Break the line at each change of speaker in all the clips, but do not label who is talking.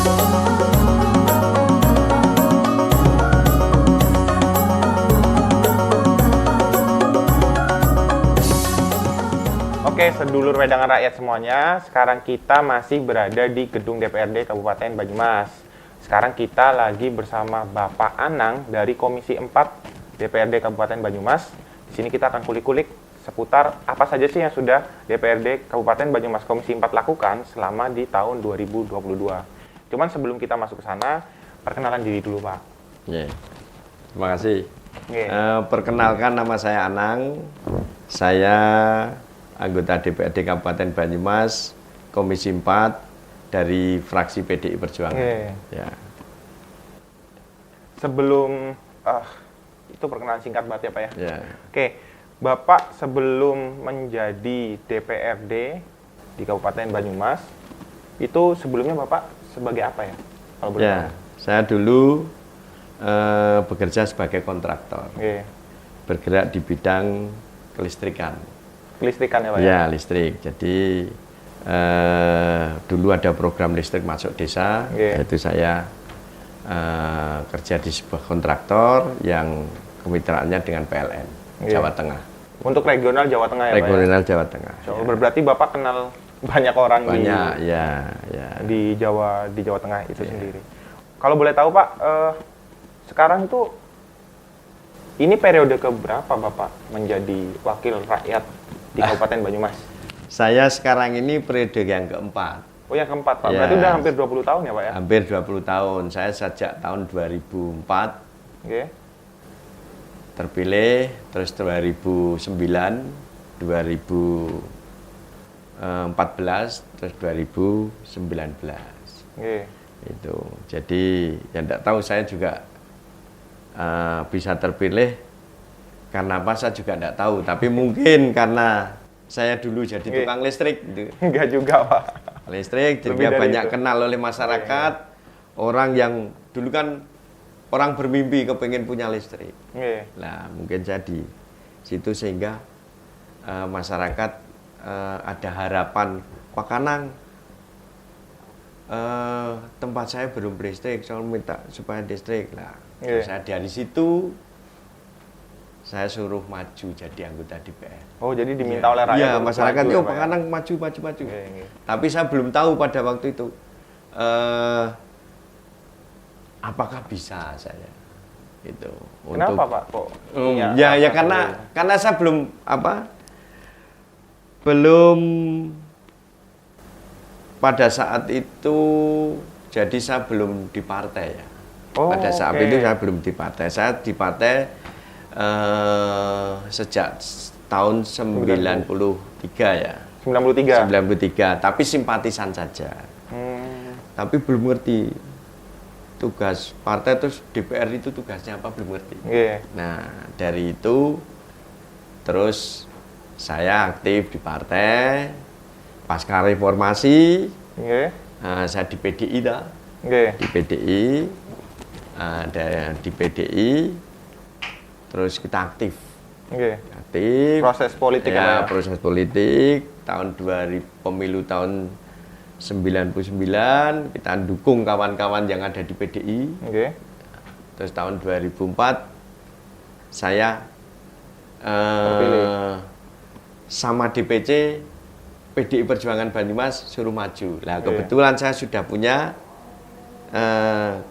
Oke, sedulur wedangan rakyat semuanya, sekarang kita masih berada di gedung DPRD Kabupaten Banyumas. Sekarang kita lagi bersama Bapak Anang dari Komisi 4 DPRD Kabupaten Banyumas. Di sini kita akan kulik-kulik seputar apa saja sih yang sudah DPRD Kabupaten Banyumas Komisi 4 lakukan selama di tahun 2022. Cuman sebelum kita masuk ke sana, perkenalan diri dulu, Pak.
Terima kasih. Perkenalkan, nama saya Anang. Saya anggota DPRD Kabupaten Banyumas, Komisi 4 dari fraksi PDI Perjuangan. Ya.
Sebelum itu perkenalan singkat banget ya Pak ya.
Ya.
Oke, Bapak sebelum menjadi DPRD di Kabupaten Banyumas, itu sebelumnya Bapak sebagai apa ya? Kalau boleh tahu.
Saya dulu bekerja sebagai kontraktor. Bergerak di bidang kelistrikan.
Kelistrikan ya Pak?
Ya, listrik. Jadi dulu ada program listrik masuk desa, yaitu saya kerja di sebuah kontraktor yang kemitraannya dengan PLN Jawa Tengah.
Untuk regional Jawa Tengah ya Pak?
Regional Jawa Tengah.
Berarti Bapak kenal banyak orang di Jawa Tengah itu sendiri. Kalau boleh tahu Pak, sekarang itu ini periode keberapa Bapak menjadi wakil rakyat di Kabupaten Banyumas?
Saya sekarang ini periode yang keempat.
Oh, yang keempat, Pak. Berarti udah hampir 20 tahun ya, Pak ya?
Hampir 20 tahun. Saya sejak tahun 2004 terpilih, terus 2009, 2014, terus 2019. Itu. Jadi, yang tidak tahu saya juga bisa terpilih karena apa saya juga tidak tahu, tapi mungkin karena saya dulu jadi tukang listrik gitu.
Enggak juga Pak.
Listrik, jadi banyak kenal oleh masyarakat, orang yang dulu kan orang bermimpi kepengen punya listrik. Nah mungkin jadi situ sehingga masyarakat ada harapan, Pak Kanang, tempat saya belum listrik, saya minta supaya listrik. Nah saya dari situ saya suruh maju jadi anggota DPR.
Oh, jadi diminta oleh rakyat?
Iya, masyarakat itu Pak Kanang maju. Tapi saya belum tahu pada waktu itu apakah bisa saya itu.
Kenapa Pak kok?
Ya karena saya belum pada saat itu, jadi saya belum di partai ya. Pada saat itu saya belum di partai. Saya di partai sejak tahun 93 ya. 93, tapi simpatisan saja. Tapi belum ngerti tugas partai, terus DPR itu tugasnya apa, belum ngerti. Nah, dari itu terus saya aktif di partai. Pasca reformasi, saya di PDI di PDI, terus kita aktif.
Proses politik
ya, proses politik tahun 2000, pemilu tahun 99 kita dukung kawan-kawan yang ada di PDI. Terus tahun 2004 saya sama DPC PDI Perjuangan Banyumas suruh maju. Lah kebetulan saya sudah punya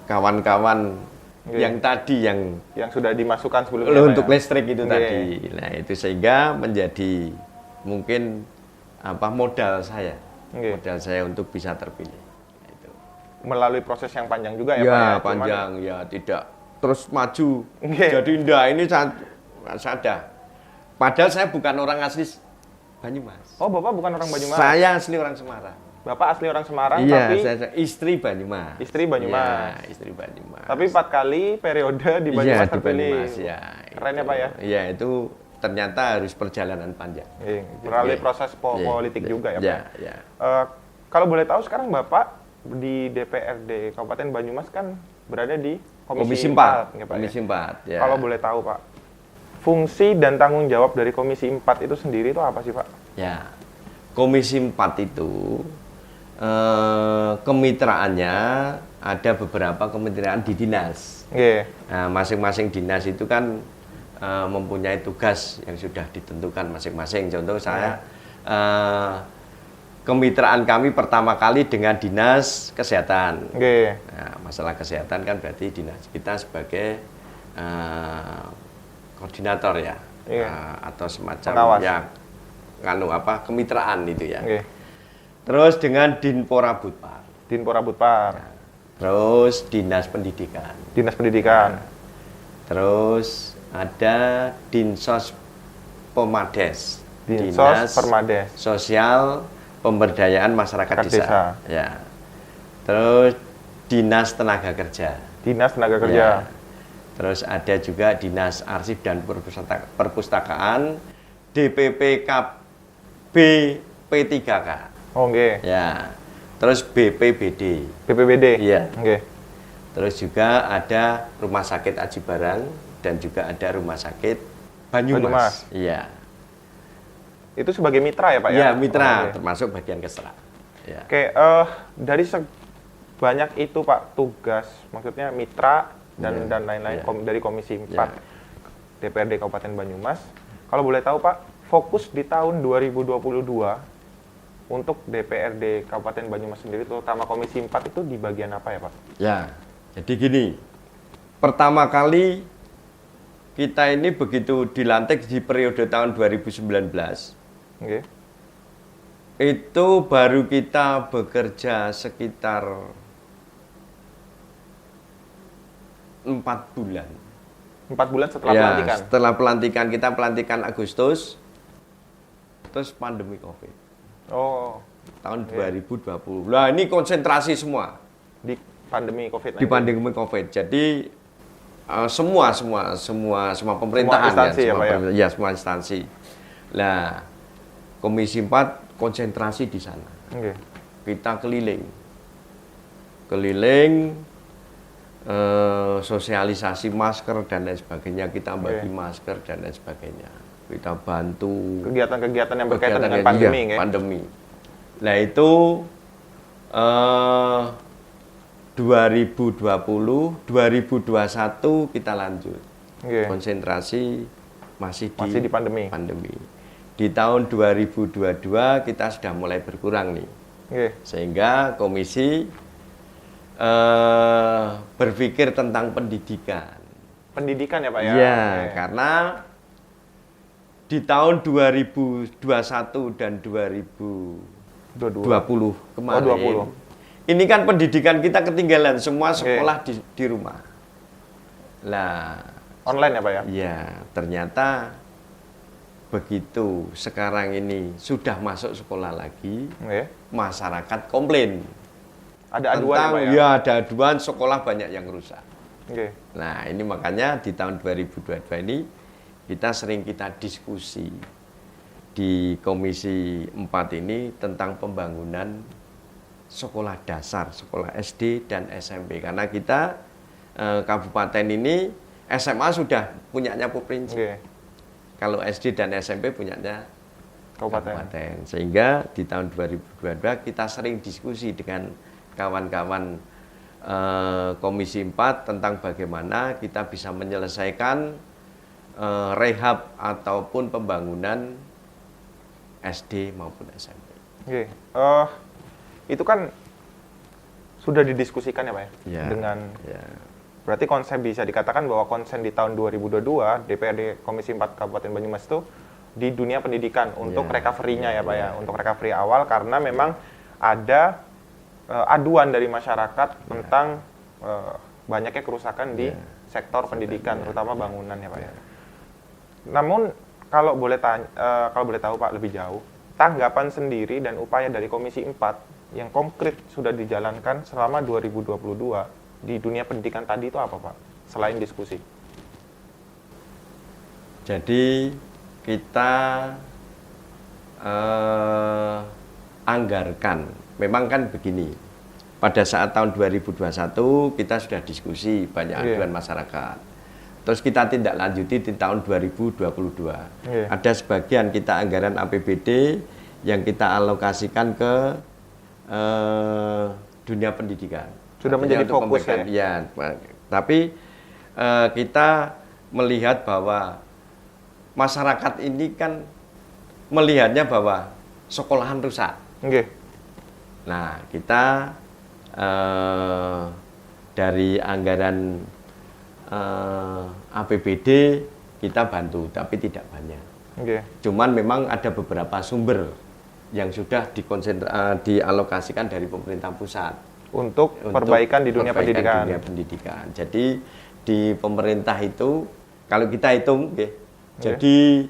kawan-kawan yang tadi yang
sudah dimasukkan sebelumnya
untuk listrik itu tadi. Nah itu sehingga menjadi mungkin modal saya untuk bisa terpilih. Itu.
Melalui proses yang panjang juga ya Pak?
Ya panjang. Ya tidak terus maju. Jadi enggak, ini sadar. Padahal saya bukan orang asli Banyumas.
Oh, Bapak bukan orang Banyumas?
Saya asli orang Semarang.
Bapak asli orang Semarang,
tapi
saya
istri Banyumas.
Istri Banyumas.
Ya, istri Banyumas.
Tapi 4 kali periode di Banyumas terpilih. Keren ya Pak ya?
Iya, itu ternyata harus perjalanan panjang.
Melalui proses politik juga ya Pak?
Iya.
Kalau boleh tahu sekarang Bapak di DPRD Kabupaten Banyumas kan berada di Komisi 4.
Komisi 4, ya.
Kalau boleh tahu Pak, fungsi dan tanggung jawab dari Komisi 4 itu sendiri itu apa sih Pak?
Ya, Komisi 4 itu kemitraannya ada beberapa kemitraan di dinas. Nah, masing-masing dinas itu kan mempunyai tugas yang sudah ditentukan masing-masing. Contoh saya kemitraan kami pertama kali dengan dinas kesehatan. Nah, masalah kesehatan kan berarti dinas kita sebagai koordinator ya, atau semacam pengawas. Ya kemitraan itu ya. Terus dengan Dinpora Butpar. Nah, terus Dinas Pendidikan. Nah, terus ada Dinsos Pemades. Dinas Permades. Sosial Pemberdayaan Masyarakat Desa. Ya. Terus Dinas Tenaga Kerja. Ya. Terus ada juga Dinas Arsip dan Perpustakaan, DPPKB P3K. Ya. Terus BPBD. Iya. Terus juga ada Rumah Sakit Aji Barang dan juga ada Rumah Sakit Banyumas. Iya.
Itu sebagai mitra ya, Pak ya?
Iya, mitra, termasuk bagian kesra. Ya.
Dari sebanyak itu Pak tugas, maksudnya mitra dan lain-lain dari Komisi 4 DPRD Kabupaten Banyumas. Kalau boleh tahu Pak, fokus di tahun 2022 untuk DPRD Kabupaten Banyumas sendiri, terutama Komisi 4 itu di bagian apa ya Pak?
Ya, jadi gini, pertama kali kita ini begitu dilantik di periode tahun 2019, itu baru kita bekerja sekitar 4 bulan.
4 bulan setelah pelantikan?
Setelah pelantikan Agustus, terus pandemi COVID. Tahun 2020. Nah, ini konsentrasi semua
di pandemi COVID.
Di pandemi COVID. Jadi semua pemerintahan semua instansi. Nah, Komisi 4 konsentrasi di sana. Kita keliling, sosialisasi masker dan lain sebagainya. Kita bagi masker dan lain sebagainya. Kita bantu
kegiatan-kegiatan yang berkaitan dengan pandemi.
Pandemi. Nah itu 2020, 2021 kita lanjut. Konsentrasi masih di pandemi. Di tahun 2022 kita sudah mulai berkurang nih. Sehingga komisi berpikir tentang pendidikan.
Pendidikan ya Pak ya?
Iya, karena di tahun 2021 dan 2020 kemarin, ini kan pendidikan kita ketinggalan, semua sekolah di rumah. Lah,
online ya Pak ya?
Iya, ternyata begitu sekarang ini sudah masuk sekolah lagi, masyarakat komplain.
Ada aduan ya Pak ya?
Ya, ada aduan sekolah banyak yang rusak. Nah, ini makanya di tahun 2022 ini kita diskusi di Komisi 4 ini tentang pembangunan sekolah dasar, sekolah SD dan SMP. Karena kita kabupaten ini SMA sudah punyanya Provinsi. Kalau SD dan SMP punyanya kabupaten. Sehingga di tahun 2022 kita sering diskusi dengan kawan-kawan Komisi 4 tentang bagaimana kita bisa menyelesaikan rehab ataupun pembangunan SD maupun SMP.
Itu kan sudah didiskusikan ya Pak ya? Berarti konsen bisa dikatakan bahwa konsen di tahun 2022 DPRD Komisi 4 Kabupaten Banyumas itu di dunia pendidikan untuk recovery-nya ya Pak ya, untuk recovery awal karena memang ada aduan dari masyarakat tentang banyaknya kerusakan di sektor pendidikan, terutama bangunan ya Pak ya. Namun kalau boleh tahu Pak lebih jauh, tanggapan sendiri dan upaya dari Komisi 4 yang konkret sudah dijalankan selama 2022 di dunia pendidikan tadi itu apa Pak? Selain diskusi.
Jadi kita anggarkan, memang kan begini, pada saat tahun 2021 kita sudah diskusi banyak aduan masyarakat. Terus kita tindak lanjuti di tahun 2022. Ada sebagian kita anggaran APBD yang kita alokasikan ke dunia pendidikan.
Sudah menjadi fokus ya?
Ya, tapi kita melihat bahwa masyarakat ini kan melihatnya bahwa sekolahan rusak.
Okay.
Nah, kita dari anggaran APBD kita bantu, tapi tidak banyak.
Okay.
Cuman memang ada beberapa sumber yang sudah dialokasikan dari pemerintah pusat
untuk perbaikan di dunia
pendidikan. Jadi di pemerintah itu kalau kita hitung, jadi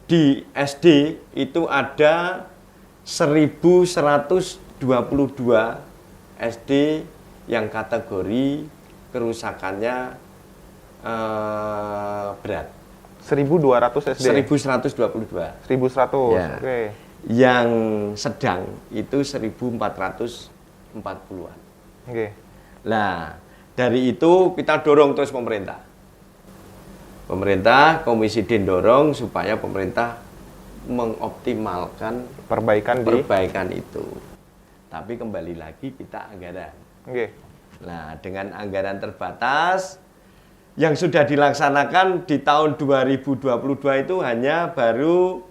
di SD itu ada 1.122 SD yang kategori kerusakannya berat.
1.200 SD?
1.122.
1.100,
ya.
Oke.
Yang sedang itu 1.440-an.
Oke.
Nah, dari itu kita dorong terus pemerintah. Pemerintah, Komisi D dorong supaya pemerintah mengoptimalkan perbaikan itu. Tapi kembali lagi kita anggaran.
Oke.
Nah, dengan anggaran terbatas yang sudah dilaksanakan di tahun 2022 itu hanya baru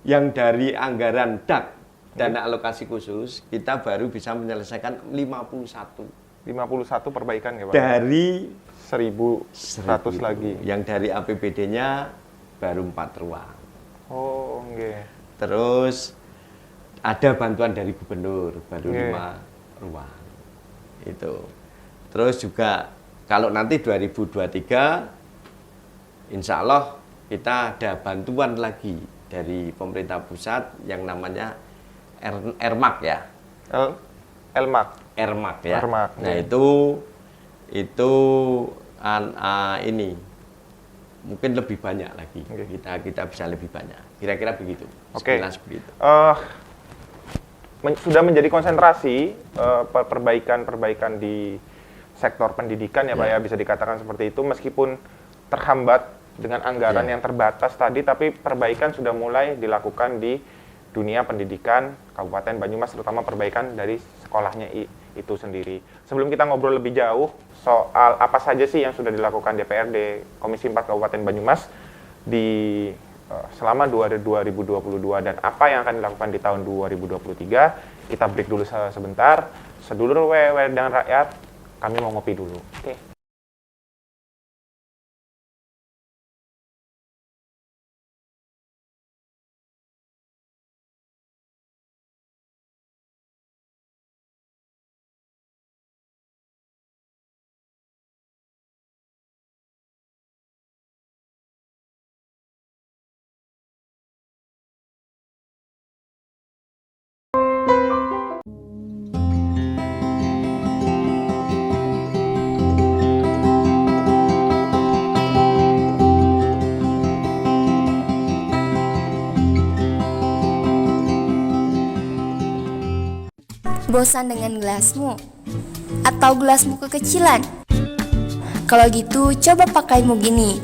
yang dari anggaran DAK, dana alokasi khusus, kita baru bisa menyelesaikan 51
perbaikan ya Pak?
Dari
1.100 lagi.
Yang dari APBD-nya baru 4 ruang.
Oh, oke.
Terus ada bantuan dari gubernur baru 5 ruang. Itu. Terus juga kalau nanti 2023 insya Allah kita ada bantuan lagi dari pemerintah pusat yang namanya RMAK ya. RMAK ya.
RMAK,
nah
ya.
itu ini mungkin lebih banyak lagi. Kita bisa lebih banyak. Kira-kira begitu. Sekilas begitu.
Sudah menjadi konsentrasi perbaikan di sektor pendidikan ya Pak ya, bisa dikatakan seperti itu, meskipun terhambat dengan anggaran yang terbatas tadi, tapi perbaikan sudah mulai dilakukan di dunia pendidikan Kabupaten Banyumas, terutama perbaikan dari sekolahnya itu sendiri. Sebelum kita ngobrol lebih jauh soal apa saja sih yang sudah dilakukan DPRD Komisi 4 Kabupaten Banyumas di selama 2022 dan apa yang akan dilakukan di tahun 2023, kita break dulu sebentar. Sedulur Wedang Rakyat, kami mau ngopi dulu. Oke.
Bosan dengan gelasmu? Atau gelasmu kekecilan? Kalau gitu, coba pakai mug ini.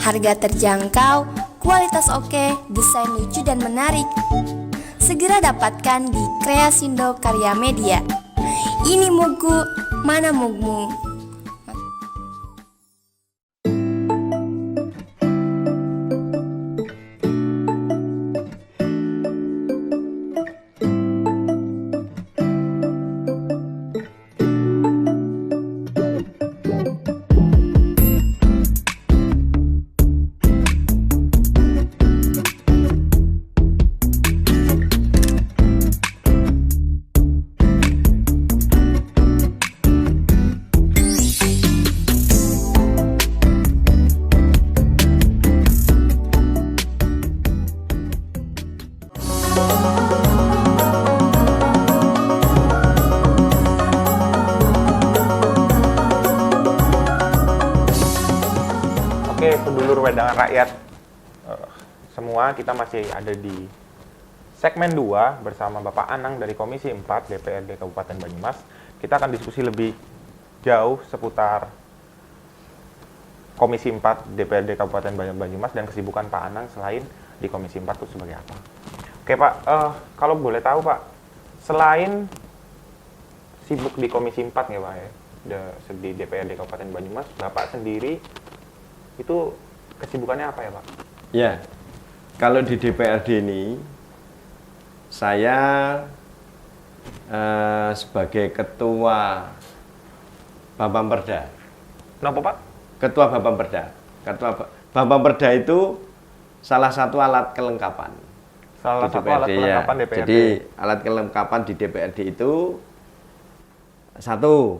Harga terjangkau, kualitas oke, desain lucu dan menarik. Segera dapatkan di Kreasindo Karya Media. Ini mugku, mana mugmu?
Oke, sedulur Wedangan Rakyat semua, kita masih ada di segmen 2 bersama Bapak Anang dari Komisi 4 DPRD Kabupaten Banyumas. Kita akan diskusi lebih jauh seputar Komisi 4 DPRD Kabupaten Banyumas dan kesibukan Pak Anang selain di Komisi 4 itu sebagai apa? Oke Pak, kalau boleh tahu Pak, selain sibuk di Komisi 4 ya Pak ya, di DPRD Kabupaten Banyumas, Bapak sendiri itu kesibukannya apa ya Pak?
Ya, kalau di DPRD ini, saya sebagai Ketua Bambamperda.
Kenapa Pak?
Ketua Bambamperda. Bambamperda itu salah satu alat kelengkapan.
Salah satu alat kelengkapan DPRD.
Jadi alat kelengkapan di DPRD itu satu,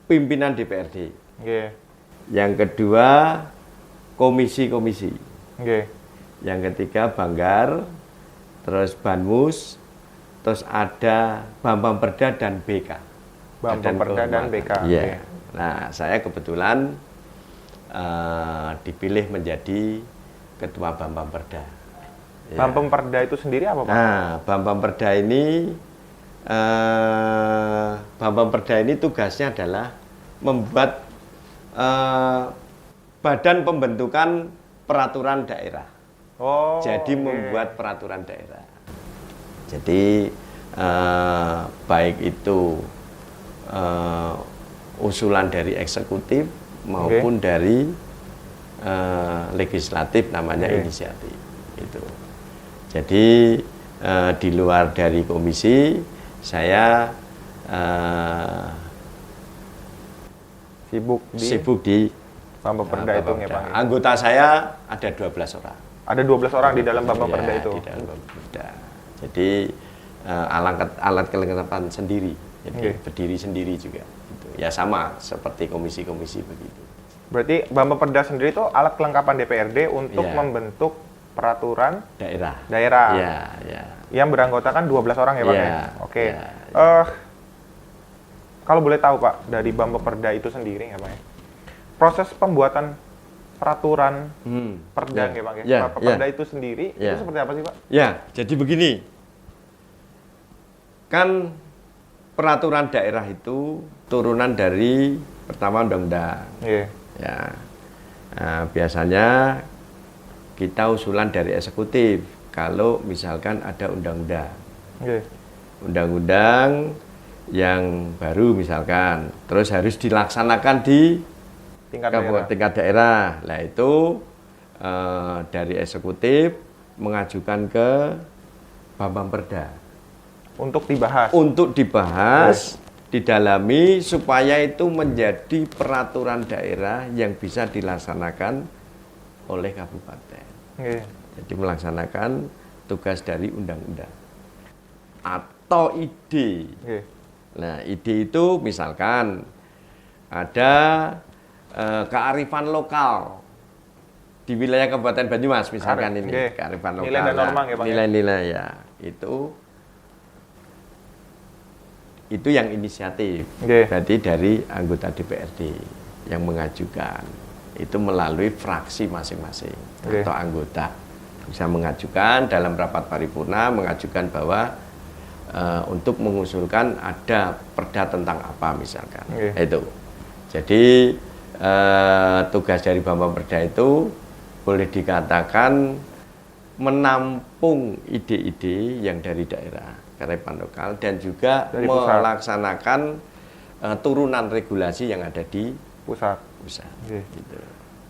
pimpinan DPRD.
Yeah.
Yang kedua, komisi-komisi.
Yeah.
Yang ketiga, Banggar, terus Banmus, terus ada Bambamperda dan BK.
Bambamperda dan BK.
Iya.
Okay.
Nah, saya kebetulan dipilih menjadi Ketua Bambamperda. Ya.
Bambamperda itu sendiri apa Pak?
Nah, Bambamperda ini tugasnya adalah membuat badan pembentukan peraturan daerah.
Oh.
Jadi membuat peraturan daerah. Jadi baik itu usulan dari eksekutif maupun dari legislatif, namanya inisiatif itu. Jadi di luar dari komisi saya sibuk di
Bambamperda itu ya Pak.
Anggota saya ada 12 orang.
Ada 12 orang di dalam Bambamperda itu.
Di dalam Bambamperda. Jadi alat kelengkapan sendiri. Jadi berdiri sendiri juga. Gitu. Ya sama seperti komisi-komisi begitu.
Berarti Bambamperda sendiri itu alat kelengkapan DPRD untuk membentuk peraturan daerah.
Ya.
Yang beranggotakan 12 orang ya Pak ya. Oke. Kalau boleh tahu Pak, dari Bambamperda itu sendiri ya Pak ya, proses pembuatan peraturan perda ya Pak ya, perda itu sendiri itu seperti apa sih Pak?
Ya, jadi begini, kan peraturan daerah itu turunan dari pertama undang-undang. Ya, nah, biasanya kita usulan dari eksekutif kalau misalkan ada undang-undang. Undang-undang yang baru misalkan, terus harus dilaksanakan di tingkat daerah. Nah itu dari eksekutif mengajukan ke Bambamperda
untuk dibahas.
Didalami supaya itu menjadi peraturan daerah yang bisa dilaksanakan oleh kabupaten. Jadi melaksanakan tugas dari undang-undang atau ide. Nah, ide itu misalkan ada kearifan lokal di wilayah Kabupaten Banyumas misalkan ini kearifan lokal.
Nilai dan norma ya Pak.
Nilai-nilai ya. Itu yang inisiatif. Berarti dari anggota DPRD yang mengajukan. Itu melalui fraksi masing-masing atau anggota. Bisa mengajukan dalam rapat paripurna, mengajukan bahwa untuk mengusulkan ada perda tentang apa misalkan. Itu. Jadi tugas dari Bambamperda itu boleh dikatakan menampung ide-ide yang dari daerah, kearifan lokal, dan juga dari melaksanakan turunan regulasi yang ada di pusat. Gitu.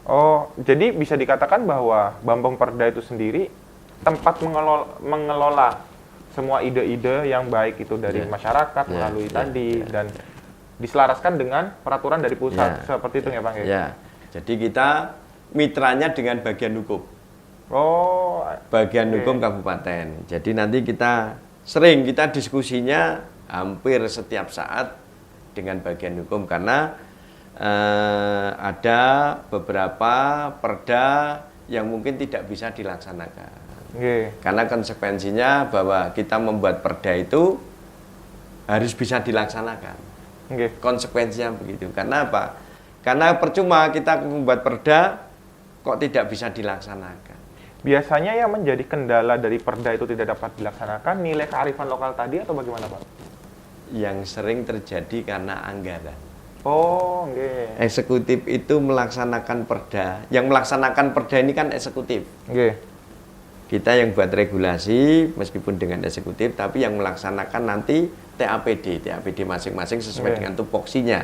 Oh, jadi bisa dikatakan bahwa Bambamperda itu sendiri tempat mengelola semua ide-ide yang baik itu dari masyarakat melalui dan diselaraskan dengan peraturan dari pusat seperti itu ya Bang ya.
Jadi kita mitranya dengan bagian hukum.
Oh,
bagian hukum kabupaten. Jadi nanti kita diskusinya hampir setiap saat dengan bagian hukum karena ada beberapa perda yang mungkin tidak bisa dilaksanakan. Karena konsekuensinya bahwa kita membuat perda itu harus bisa dilaksanakan. Konsekuensinya begitu. Karena apa? Karena percuma kita membuat perda kok tidak bisa dilaksanakan.
Biasanya yang menjadi kendala dari perda itu tidak dapat dilaksanakan nilai kearifan lokal tadi atau bagaimana Pak?
Yang sering terjadi karena anggaran.
Oh, nggih.
Eksekutif itu melaksanakan perda. Yang melaksanakan perda ini kan eksekutif.
Nggih.
Kita yang buat regulasi meskipun dengan eksekutif, tapi yang melaksanakan nanti TAPD masing-masing sesuai dengan tupoksinya.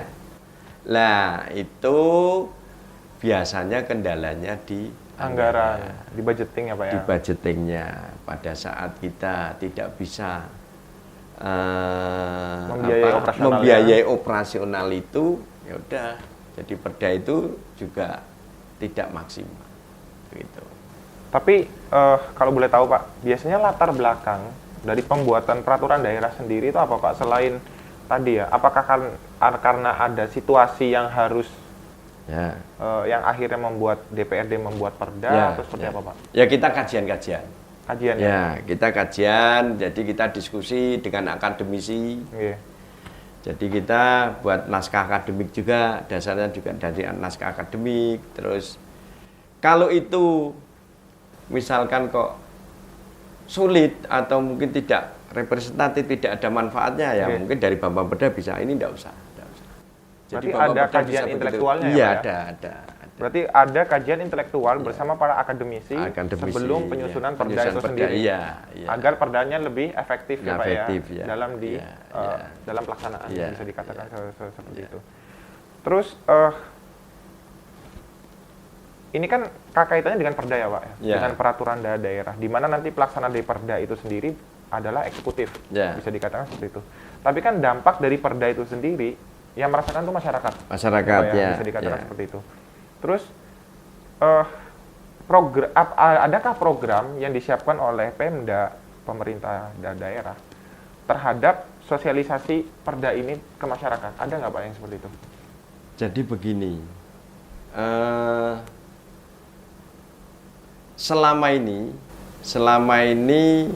Lah, itu biasanya kendalanya di
anggaran, di budgeting ya Pak ya?
Di budgetingnya. Pada saat kita tidak bisa membiayai operasional itu, ya udah, jadi perda itu juga tidak maksimal. Gitu.
Tapi kalau boleh tahu Pak, biasanya latar belakang dari pembuatan peraturan daerah sendiri itu apa Pak? Selain tadi ya, apakah karena ada situasi yang harus yang akhirnya membuat DPRD membuat perda atau seperti apa Pak?
Ya kita kajian-kajian.
Kajian
ya? Kita kajian, jadi kita diskusi dengan akademisi. Jadi kita buat naskah akademik juga, dasarnya juga dari naskah akademik. Terus kalau itu misalkan kok sulit atau mungkin tidak representatif, tidak ada manfaatnya, ya mungkin dari Bambang Perda bisa, ini enggak usah.
Jadi ada kajian intelektualnya
ya? Iya,
ada. Berarti ada kajian intelektual bersama para akademisi sebelum penyusunan perda itu sendiri. Agar perdanya lebih efektif ya Pak ya, dalam dalam pelaksanaan bisa dikatakan seperti itu. Terus ini kan kaitannya dengan perda ya Pak ya, dengan peraturan daerah, di mana nanti pelaksanaan dari perda itu sendiri adalah eksekutif, bisa dikatakan seperti itu. Tapi kan dampak dari perda itu sendiri yang merasakan itu masyarakat. Bisa dikatakan seperti itu. Terus adakah program yang disiapkan oleh Pemda, pemerintah daerah terhadap sosialisasi perda ini ke masyarakat? Ada nggak Pak yang seperti itu?
Jadi begini, selama ini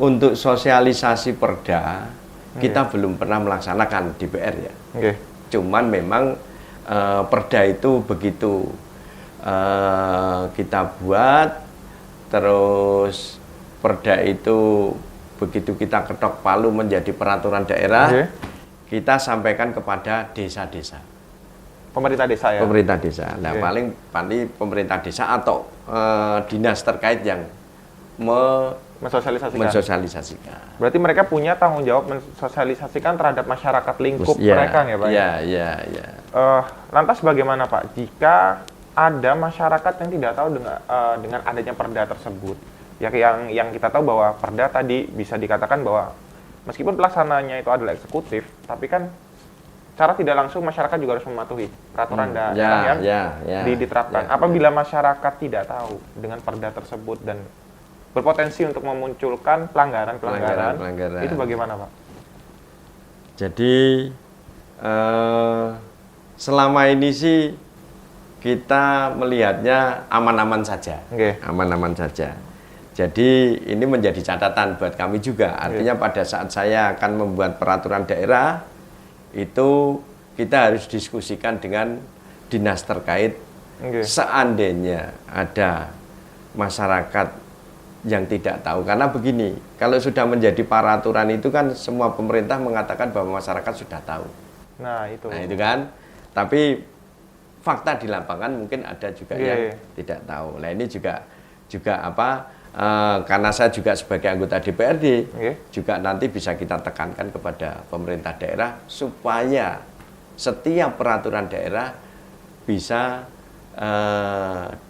untuk sosialisasi perda kita belum pernah melaksanakan DPR ya. Cuman memang perda itu begitu kita buat, terus perda itu begitu kita ketok palu menjadi peraturan daerah, kita sampaikan kepada desa-desa.
Pemerintah desa ya?
Pemerintah desa. Nah, paling pemerintah desa atau dinas terkait yang mensosialisasikan.
Berarti mereka punya tanggung jawab mensosialisasikan terhadap masyarakat lingkup mereka ya Pak?
Iya.
Lantas bagaimana Pak jika ada masyarakat yang tidak tahu dengan adanya perda tersebut? Ya yang kita tahu bahwa perda tadi bisa dikatakan bahwa meskipun pelaksananya itu adalah eksekutif, tapi kan cara tidak langsung masyarakat juga harus mematuhi peraturan daerah yang diterapkan. Apabila masyarakat tidak tahu dengan perda tersebut dan berpotensi untuk memunculkan pelanggaran, itu bagaimana Pak?
Jadi selama ini sih kita melihatnya aman-aman saja, aman-aman saja. Jadi ini menjadi catatan buat kami juga. Artinya pada saat saya akan membuat peraturan daerah itu kita harus diskusikan dengan dinas terkait. Seandainya ada masyarakat yang tidak tahu, karena begini, kalau sudah menjadi peraturan itu kan semua pemerintah mengatakan bahwa masyarakat sudah tahu. Nah itu kan. Tapi fakta di lapangan mungkin ada juga yang tidak tahu. Nah ini juga karena saya juga sebagai anggota DPRD juga nanti bisa kita tekankan kepada pemerintah daerah supaya setiap peraturan daerah bisa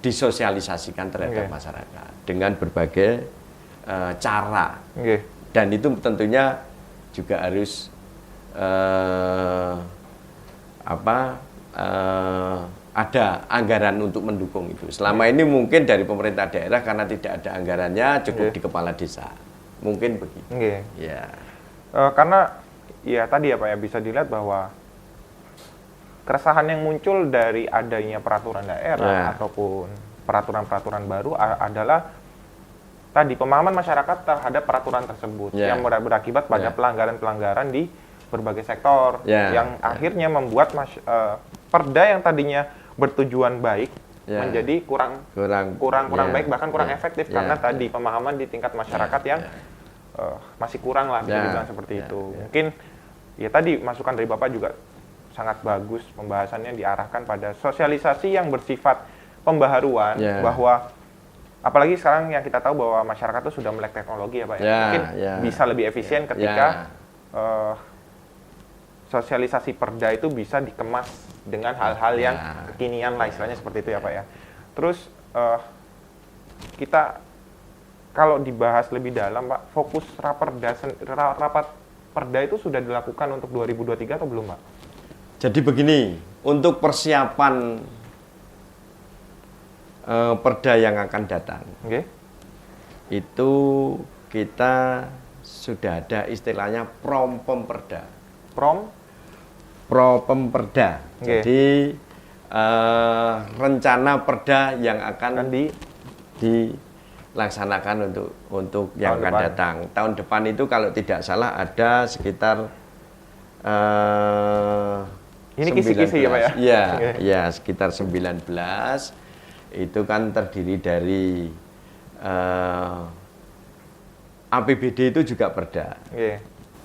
disosialisasikan terhadap masyarakat dengan berbagai cara. Dan itu tentunya juga harus ada anggaran untuk mendukung itu. Selama ini mungkin dari pemerintah daerah karena tidak ada anggarannya, cukup di kepala desa. Mungkin begitu.
Karena ya tadi ya Pak ya, bisa dilihat bahwa keresahan yang muncul dari adanya peraturan daerah ataupun peraturan-peraturan baru adalah tadi pemahaman masyarakat terhadap peraturan tersebut yang berakibat pada pelanggaran-pelanggaran di berbagai sektor yang akhirnya membuat perda yang tadinya bertujuan baik menjadi kurang baik, bahkan kurang efektif karena tadi pemahaman di tingkat masyarakat yang masih kurang lah bisa dibilang seperti itu. Mungkin ya tadi masukan dari Bapak juga sangat bagus pembahasannya diarahkan pada sosialisasi yang bersifat pembaharuan bahwa apalagi sekarang yang kita tahu bahwa masyarakat itu sudah melek teknologi ya Pak ya. Mungkin bisa lebih efisien ketika sosialisasi perda itu bisa dikemas dengan hal-hal yang kekinian lah istilahnya seperti itu ya Pak ya. Terus kita kalau dibahas lebih dalam Pak, fokus rapat perda itu sudah dilakukan untuk 2023 atau belum Pak?
Jadi begini, untuk persiapan perda yang akan datang, itu kita sudah ada istilahnya Propemperda. Propemperda. Jadi rencana perda yang akan dilaksanakan untuk yang akan datang. Tahun depan itu kalau tidak salah ada sekitar
ini kisi-kisi ya Pak ya?
Iya, ya sekitar 19. Itu kan terdiri dari APBD itu juga perda.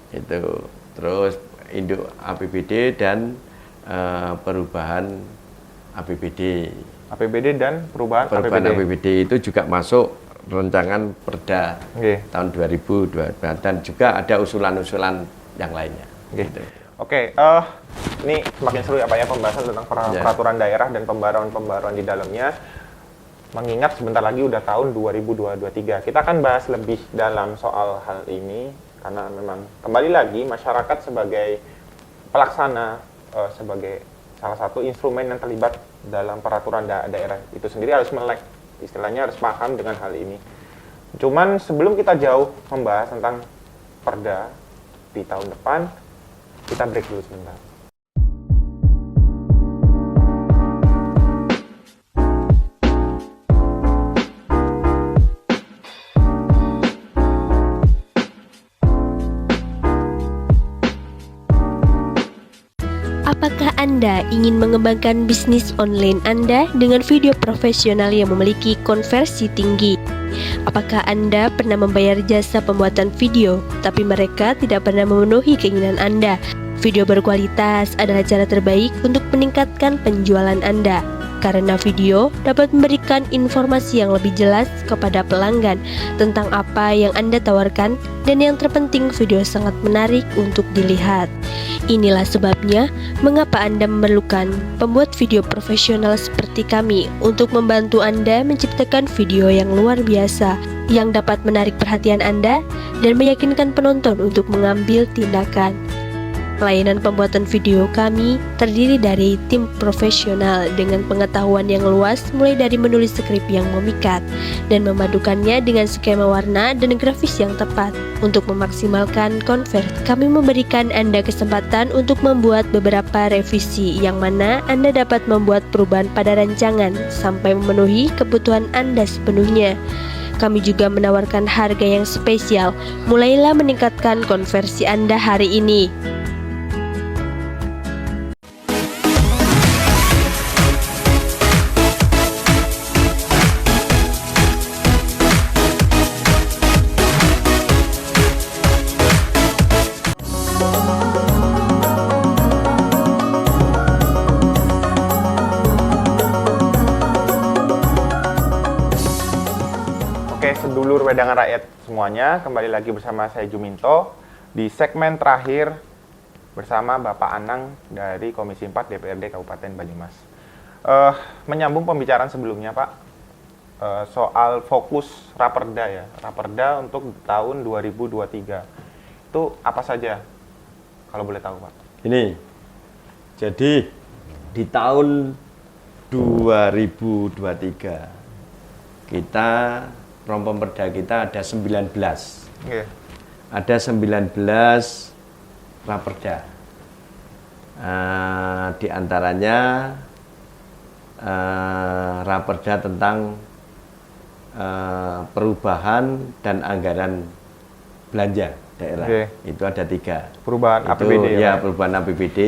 Itu. Terus induk APBD dan perubahan APBD.
APBD dan perubahan
APBD itu juga masuk rancangan perda tahun 2022 dan juga ada usulan-usulan yang lainnya. Gitu.
Oke, ini semakin seru ya Pak ya pembahasan tentang peraturan daerah dan pembaruan-pembaruan di dalamnya. Mengingat sebentar lagi udah tahun 2023. Kita akan bahas lebih dalam soal hal ini karena memang kembali lagi masyarakat sebagai pelaksana sebagai salah satu instrumen yang terlibat dalam peraturan daerah itu sendiri harus melek, istilahnya harus paham dengan hal ini. Cuman sebelum kita jauh membahas tentang perda di tahun depan, kita break dulu sebentar.
Apakah Anda ingin mengembangkan bisnis online Anda dengan video profesional yang memiliki konversi tinggi? Apakah Anda pernah membayar jasa pembuatan video, tapi mereka tidak pernah memenuhi keinginan Anda? Video berkualitas adalah cara terbaik untuk meningkatkan penjualan Anda. Karena video dapat memberikan informasi yang lebih jelas kepada pelanggan tentang apa yang Anda tawarkan, dan yang terpenting video sangat menarik untuk dilihat. Inilah sebabnya mengapa Anda memerlukan pembuat video profesional seperti kami untuk membantu Anda menciptakan video yang luar biasa yang dapat menarik perhatian Anda dan meyakinkan penonton untuk mengambil tindakan. Pelayanan pembuatan video kami terdiri dari tim profesional dengan pengetahuan yang luas, mulai dari menulis skrip yang memikat dan memadukannya dengan skema warna dan grafis yang tepat. Untuk memaksimalkan konversi, kami memberikan Anda kesempatan untuk membuat beberapa revisi yang mana Anda dapat membuat perubahan pada rancangan sampai memenuhi kebutuhan Anda sepenuhnya. Kami juga menawarkan harga yang spesial. Mulailah meningkatkan konversi Anda hari ini.
Sedulur Wedangan Rakyat semuanya, kembali lagi bersama saya Juminto di segmen terakhir bersama Bapak Anang dari Komisi 4 DPRD Kabupaten Banyumas. Menyambung pembicaraan sebelumnya Pak, soal fokus raperda ya, raperda untuk tahun 2023. Itu apa saja kalau boleh tahu Pak?
Ini, jadi di tahun 2023 kita Propemperda kita ada 19. Ada 19 raperda. Di antaranya raperda tentang perubahan dan anggaran belanja daerah. Itu ada 3.
Perubahan
itu,
APBD
ya, perubahan APBD.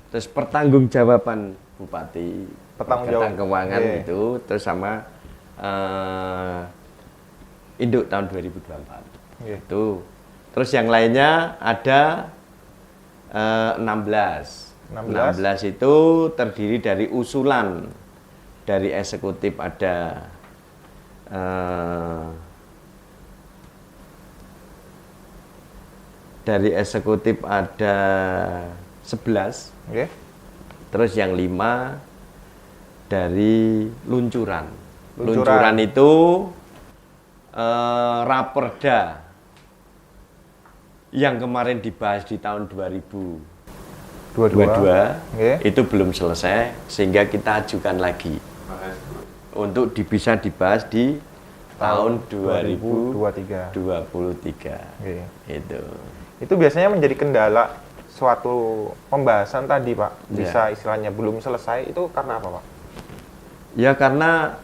Terus pertanggungjawaban Bupati, pertanggung keuangan itu, terus sama induk tahun 2024 itu. Terus yang lainnya ada 16 16 itu terdiri dari usulan dari eksekutif ada dari eksekutif ada 11.
Oke.
Terus yang 5 dari luncuran. Luncuran itu raperda yang kemarin dibahas di tahun 2022 itu belum selesai sehingga kita ajukan lagi untuk bisa dibahas di tahun 2023.
Itu biasanya menjadi kendala suatu pembahasan tadi, Pak. Bisa istilahnya belum selesai, itu karena apa, Pak?
Ya karena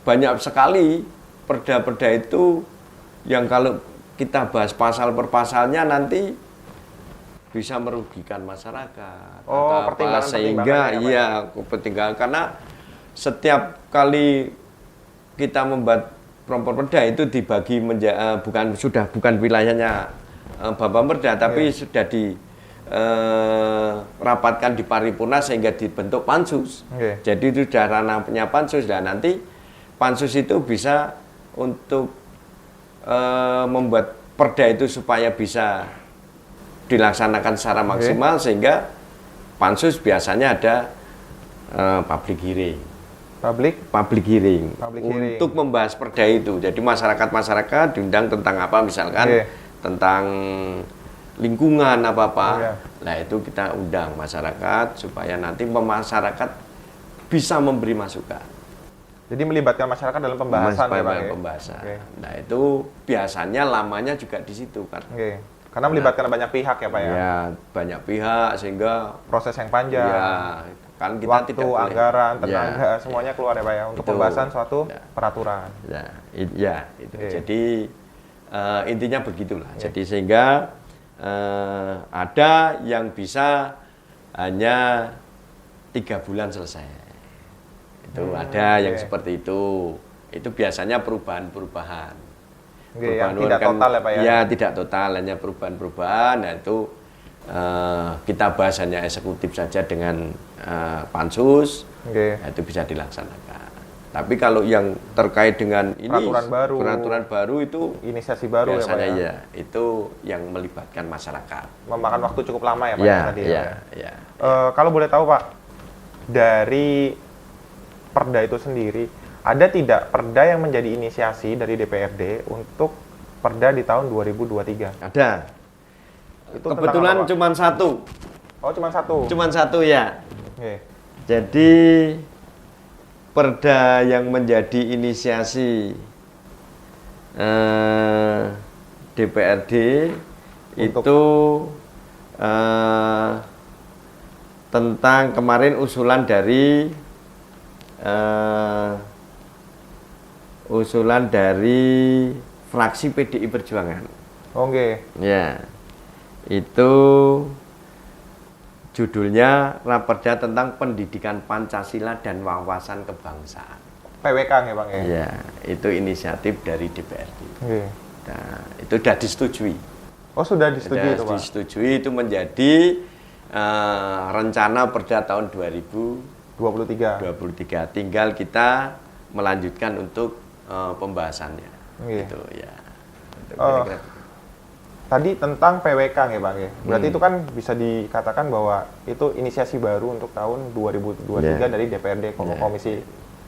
banyak sekali perda-perda itu yang kalau kita bahas pasal per pasalnya nanti bisa merugikan masyarakat.
Oh,
sehingga kepentingan karena setiap kali kita membuat perda itu dibagi bukan wilayahnya Bapak Perda, tapi sudah dirapatkan di paripurna sehingga dibentuk pansus. Jadi itu sudah ranahnya pansus, dan nanti pansus itu bisa untuk membuat perda itu supaya bisa dilaksanakan secara maksimal, sehingga pansus biasanya ada public hearing. Public hearing untuk membahas perda itu. Jadi masyarakat diundang tentang apa, misalkan tentang lingkungan apa-apa. Nah, itu kita undang masyarakat supaya nanti masyarakat bisa memberi masukan.
Jadi melibatkan masyarakat dalam pembahasan
pembahasan. Nah, itu biasanya lamanya juga di situ kan.
Karena melibatkan banyak pihak ya, Pak ya.
Ya, banyak pihak sehingga
proses yang panjang.
Ya, kan kita
waktu,
tidak
anggaran, tenaga, semuanya keluar ya, Pak ya, untuk pembahasan suatu peraturan.
Itu. Jadi intinya begitulah. Jadi sehingga ada yang bisa hanya 3 bulan selesai. Itu ada yang seperti itu. Itu biasanya perubahan-perubahan.
Yang tidak total ya, Pak ya?
Ya, tidak total, hanya perubahan-perubahan. Nah, itu kita bahas hanya eksekutif saja dengan pansus. Nah, itu bisa dilaksanakan. Tapi kalau yang terkait dengan ini peraturan baru itu
inisiasi baru
biasanya
ya, Pak ya?
Itu yang melibatkan masyarakat.
Memakan waktu cukup lama ya, Pak tadi.
Ya.
Kalau boleh tahu, Pak, dari perda itu sendiri, ada tidak perda yang menjadi inisiasi dari DPRD untuk perda di tahun 2023?
Ada.
Itu
kebetulan cuma satu.
Oh, cuma satu?
Cuma satu ya. Jadi perda yang menjadi inisiasi DPRD itu tentang kemarin usulan dari fraksi PDI Perjuangan. Ya, itu judulnya Raperda tentang Pendidikan Pancasila dan Wawasan Kebangsaan.
PWK ya, Bang ya?
Ya, itu inisiatif dari DPRD. Nah, itu sudah disetujui.
Oh, sudah disetujui itu, Pak?
Disetujui, itu menjadi rencana perda tahun 2023. Tinggal kita melanjutkan untuk pembahasannya. Gitu ya.
Tadi tentang PWK ya, Bang ya. Berarti itu kan bisa dikatakan bahwa itu inisiasi baru untuk tahun 2023 dari DPRD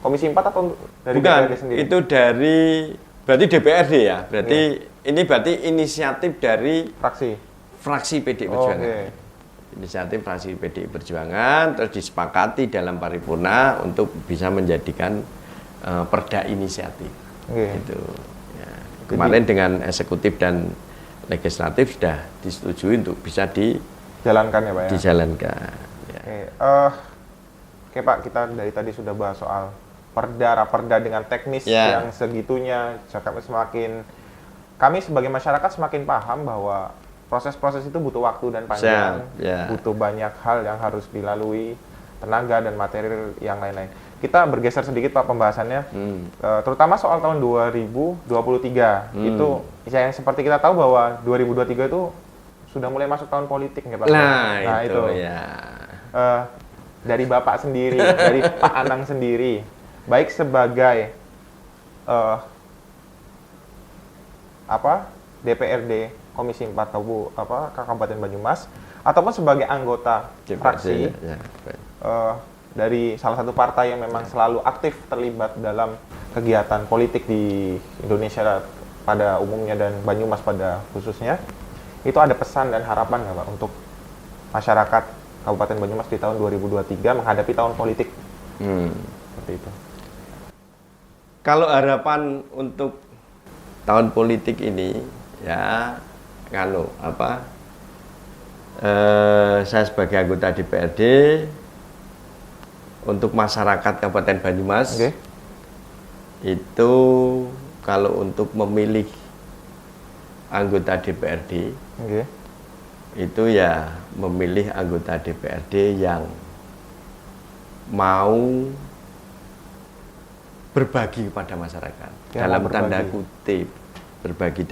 Komisi 4 atau dari DPRD sendiri?
Itu berarti DPRD ya. Berarti ini berarti inisiatif dari fraksi PDI Perjuangan. Inisiatif fraksi PDI Perjuangan terus disepakati dalam paripurna untuk bisa menjadikan perda inisiatif. Gitu. Ya. Kemarin dengan eksekutif dan legislatif sudah disetujui untuk bisa
dijalankan ya, Pak ya? Dijalankan.
Ya.
Oke, Pak, kita dari tadi sudah bahas soal raperda dengan teknis yang segitunya. Kami sebagai masyarakat semakin paham bahwa proses-proses itu butuh waktu dan panjang, butuh banyak hal yang harus dilalui, tenaga dan materi yang lain-lain. Kita bergeser sedikit, Pak, pembahasannya, terutama soal tahun 2023. Itu yang seperti kita tahu bahwa 2023 itu sudah mulai masuk tahun politik nggak Pak?
Nah itu ya.
Dari Bapak sendiri, dari Pak Anang sendiri, baik sebagai DPRD Komisi 4 Kabupaten Banyumas ataupun sebagai anggota fraksi dari salah satu partai yang memang selalu aktif terlibat dalam kegiatan politik di Indonesia pada umumnya dan Banyumas pada khususnya, itu ada pesan dan harapan nggak Pak untuk masyarakat Kabupaten Banyumas di tahun 2023 menghadapi tahun politik? Seperti itu.
Kalau harapan untuk tahun politik ini ya saya sebagai anggota DPRD untuk masyarakat Kabupaten Banyumas itu kalau untuk memilih anggota DPRD itu ya memilih anggota DPRD yang mau berbagi kepada masyarakat. Dalam tanda kutip berbagi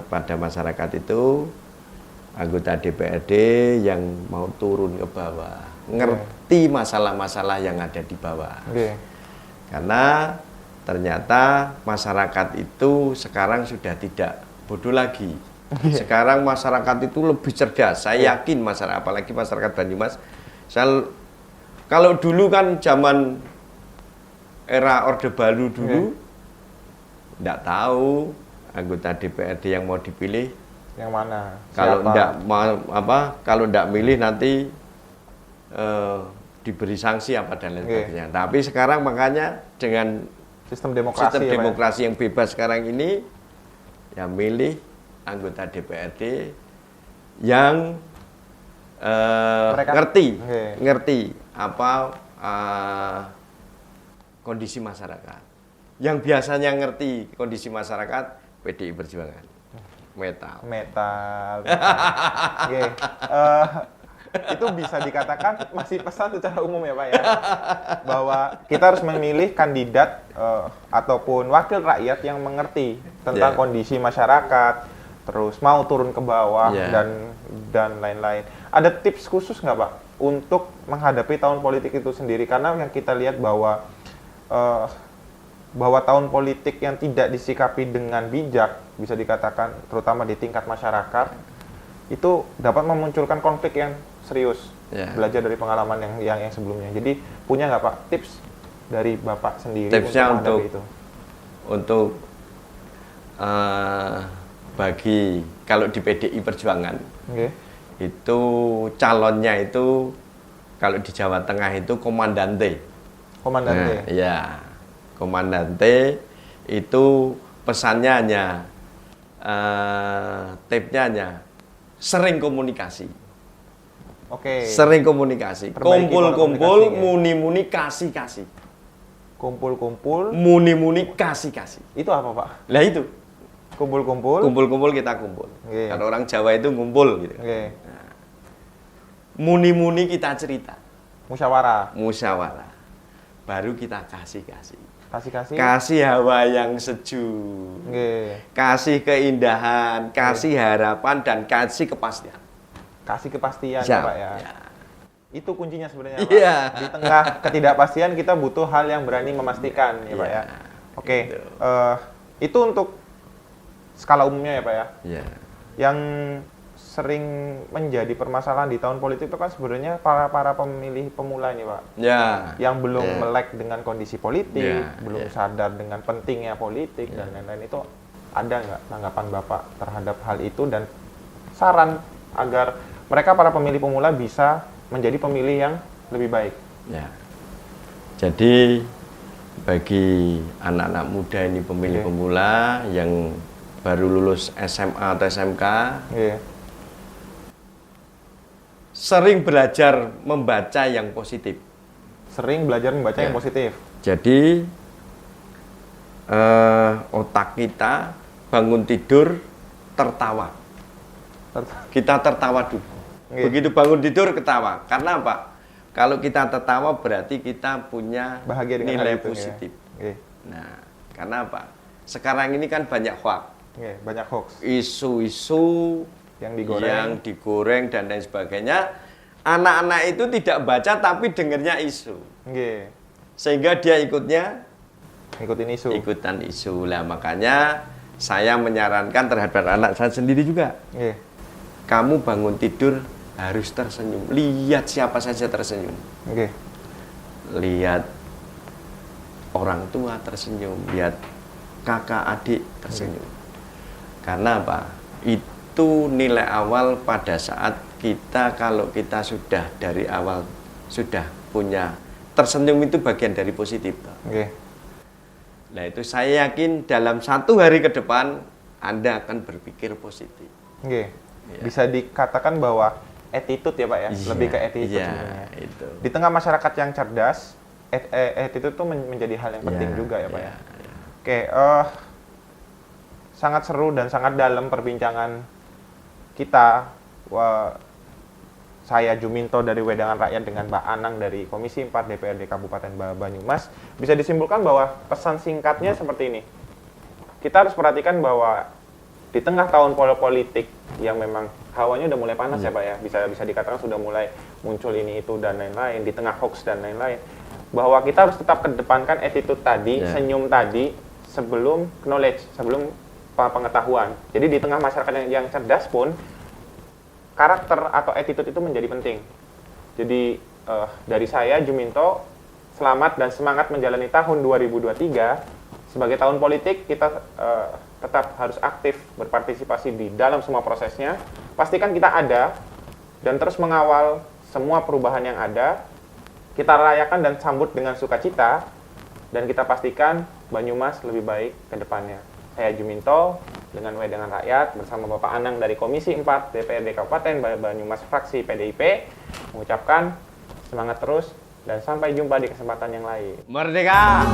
pada masyarakat itu anggota DPRD yang mau turun ke bawah, ngerti masalah-masalah yang ada di bawah. Karena ternyata masyarakat itu sekarang sudah tidak bodoh lagi. Sekarang masyarakat itu lebih cerdas. Saya yakin masyarakat, apalagi masyarakat Banyumas. Kalau dulu kan zaman era Orde Baru dulu, tidak tahu anggota DPRD yang mau dipilih
yang mana.
Kalau tidak milih nanti diberi sanksi apa dan lain sebagainya. Tapi sekarang makanya dengan
sistem demokrasi
yang bebas sekarang ini, ya milih anggota DPRD yang ngerti apa kondisi masyarakat. Yang biasanya ngerti kondisi masyarakat PDI Perjuangan. Metal.
Itu bisa dikatakan masih pesan secara umum ya Pak ya, bahwa kita harus memilih kandidat ataupun wakil rakyat yang mengerti tentang kondisi masyarakat, terus mau turun ke bawah dan lain-lain. Ada tips khusus nggak Pak untuk menghadapi tahun politik itu sendiri? Karena yang kita lihat bahwa tahun politik yang tidak disikapi dengan bijak, bisa dikatakan terutama di tingkat masyarakat, itu dapat memunculkan konflik yang serius. Belajar dari pengalaman yang sebelumnya. Jadi punya nggak Pak tips dari Bapak sendiri
tipsnya
untuk menghadapi itu?
Untuk bagi kalau di PDI Perjuangan itu calonnya itu kalau di Jawa Tengah itu komandante. Komandante itu pesannya hanya tipsnya hanya sering komunikasi. Sering komunikasi. Kumpul-kumpul, muni-muni, kasih-kasih.
Kumpul-kumpul,
muni-muni, kasih-kasih.
Itu apa Pak?
Lah itu.
Kumpul-kumpul
kita kumpul. Kalau orang Jawa itu ngumpul gitu. Nah, muni-muni kita cerita.
Musyawarah.
Baru kita kasih-kasih.
Kasih
hawa yang sejuk. Kasih keindahan, kasih harapan dan kasih kepastian.
Ya Pak ya. Itu kuncinya sebenarnya Pak. Di tengah ketidakpastian kita butuh hal yang berani memastikan ya Pak ya. Gitu. Itu untuk skala umumnya ya Pak ya. Yang sering menjadi permasalahan di tahun politik itu kan sebenarnya para pemilih pemula ini Pak. Yang belum melek dengan kondisi politik, belum sadar dengan pentingnya politik dan lain-lain. Itu ada nggak tanggapan Bapak terhadap hal itu dan saran agar mereka para pemilih pemula bisa menjadi pemilih yang lebih baik?
Jadi bagi anak-anak muda ini pemilih pemula yang baru lulus SMA atau SMK, sering belajar membaca yang positif.
Yang positif.
Jadi otak kita bangun tidur tertawa. Kita tertawa dulu. Begitu bangun tidur ketawa. Karena apa? Kalau kita tertawa berarti kita punya nilai positif. Nah, karena apa? Sekarang ini kan banyak hoax.
Banyak hoax.
Isu-isu yang digoreng dan lain sebagainya. Anak-anak itu tidak baca tapi dengernya isu. Sehingga dia ikutan isu. Lah makanya saya menyarankan terhadap anak saya sendiri juga. Kamu bangun tidur harus tersenyum. Lihat siapa saja tersenyum. Lihat orang tua tersenyum, lihat kakak adik tersenyum. Karena apa? Itu nilai awal pada saat kita, kalau kita sudah dari awal sudah punya tersenyum, itu bagian dari positif. Nah itu saya yakin dalam 1 hari ke depan Anda akan berpikir positif.
Bisa dikatakan bahwa attitude ya Pak ya, lebih ke attitude sebenarnya. Di tengah masyarakat yang cerdas, attitude itu menjadi hal yang penting juga ya Pak ya. Sangat seru dan sangat dalam perbincangan kita. Saya Juminto dari Wedangan Rakyat dengan Mbak Anang dari Komisi 4 DPRD Kabupaten Banyumas. Bisa disimpulkan bahwa pesan singkatnya seperti ini. Kita harus perhatikan bahwa di tengah tahun politik yang memang hawanya udah mulai panas ya Pak ya. Bisa dikatakan sudah mulai muncul ini itu dan lain-lain, di tengah hoax dan lain-lain. Bahwa kita harus tetap kedepankan attitude tadi, senyum tadi, sebelum knowledge, sebelum pengetahuan. Jadi di tengah masyarakat yang cerdas pun, karakter atau attitude itu menjadi penting. Jadi dari saya, Juminto, selamat dan semangat menjalani tahun 2023. Sebagai tahun politik, kita tetap harus aktif berpartisipasi di dalam semua prosesnya. Pastikan kita ada dan terus mengawal semua perubahan yang ada. Kita rayakan dan sambut dengan sukacita, dan kita pastikan Banyumas lebih baik ke depannya. Saya Juminto dengan Wedangan Rakyat bersama Bapak Anang dari Komisi 4 DPRD Kabupaten Banyumas fraksi PDIP mengucapkan semangat terus dan sampai jumpa di kesempatan yang lain.
Merdeka!